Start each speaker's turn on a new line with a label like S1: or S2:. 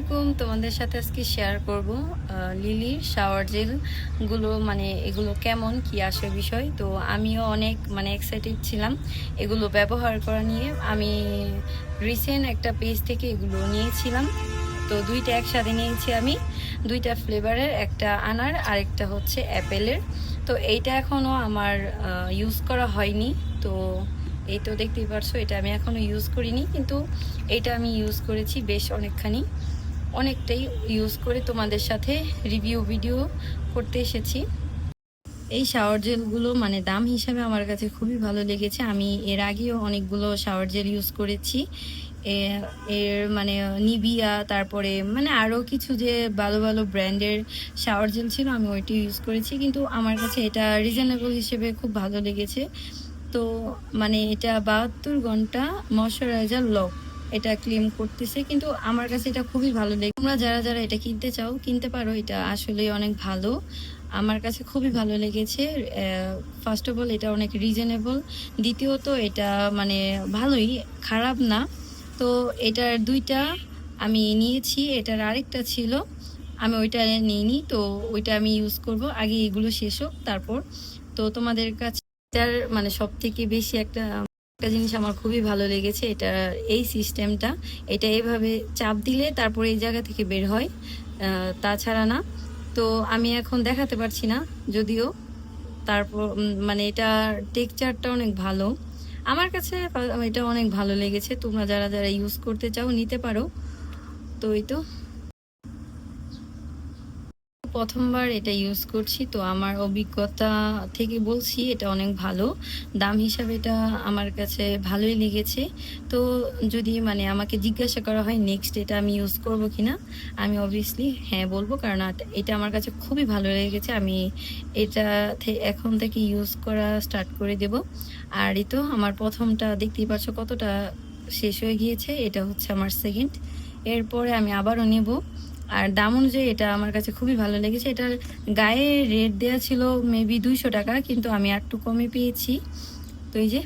S1: আলাইকুম। তোমাদের সাথে আজকে শেয়ার করব লিলির শাওয়ার জেল গুলো, মানে এগুলো কেমন কি আসে বিষয়। তো আমিও অনেক এক্সাইটেড ছিলাম এগুলো ব্যবহার করা নিয়ে। আমি রিসেন্ট একটা পেজ থেকে এগুলো নিয়েছিলাম, তো দুইটা একসাথে নিয়েছি আমি। দুইটা ফ্লেভারের, একটা আনার আর একটা হচ্ছে অ্যাপেলের। তো এইটা এখনও আমার ইউজ করা হয়নি। তো এই তো দেখতেই পারছো, এটা আমি এখনো ইউজ করিনি, কিন্তু এটা আমি ইউজ করেছি বেশ অনেকটাই ইউজ করে তোমাদের সাথে রিভিউ ভিডিও করতে এসেছি। এই শাওয়ার জেলগুলো দাম হিসাবে আমার কাছে খুবই ভালো লেগেছে। আমি এর আগেও অনেকগুলো শাওয়ার জেল ইউজ করেছি। এর নিভিয়া, তারপরে আরও কিছু যে ভালো ভালো ব্র্যান্ডের শাওয়ার জেল ছিল, আমি ওইটি ইউজ করেছি, কিন্তু আমার কাছে এটা রিজনেবল হিসেবে খুব ভালো লেগেছে। তো এটা 72 ঘন্টা ময়শ্চারাইজার লক, এটা ক্লেম করতেছে, কিন্তু আমার কাছে এটা খুবই ভালো লেগে। তোমরা যারা যারা এটা কিনতে চাও কিনতে পারো, এটা আসলে অনেক ভালো, আমার কাছে খুবই ভালো লেগেছে। ফার্স্ট অফ অল এটা অনেক রিজনেবল, দ্বিতীয়ত এটা ভালোই, খারাপ না। তো এটার দুইটা আমি নিয়েছি, এটার আরেকটা ছিল, আমি ওইটা নিইনি। তো ওইটা আমি ইউজ করব, আগে এগুলো শেষ হোক তারপর। তো তোমাদের কাছে এটার সব থেকে বেশি একটা জিনিস আমার খুবই ভালো লেগেছে, এটা এই সিস্টেমটা। এটা এভাবে চাপ দিলে তারপরে এই জায়গা থেকে বের হয়, তাছাড়া না। তো আমি এখন দেখাতে পারছি না যদিও, তারপর এটা টেক্সচারটা অনেক ভালো আমার কাছে, এটা অনেক ভালো লেগেছে। তোমরা যারা যারা ইউজ করতে চাও নিতে পারো। তো এই তো প্রথমবার এটা ইউজ করছি, তো আমার অভিজ্ঞতা থেকে বলছি এটা অনেক ভালো। দাম হিসাবে এটা আমার কাছে ভালোই লেগেছে। তো যদি আমাকে জিজ্ঞাসা করা হয় নেক্সট এটা আমি ইউজ করব কিনা, আমি অবভিয়াসলি হ্যাঁ বলবো, কারণ এটা আমার কাছে খুবই ভালো লেগেছে। আমি এটা এখন থেকে ইউজ করা স্টার্ট করে দেব। আর এই তো আমার প্রথমটা দেখতেই পাচ্ছ কতটা শেষ হয়ে গিয়েছে, এটা হচ্ছে আমার সেকেন্ড। এরপরে আমি আবারও নেব। আর দাম অনুযায়ী এটা আমার কাছে খুবই ভালো লেগেছে। এটার গায়ে রেট দেওয়া ছিল মেবি 200 টাকা, কিন্তু আমি একটু কমে পেয়েছি। তো এই যে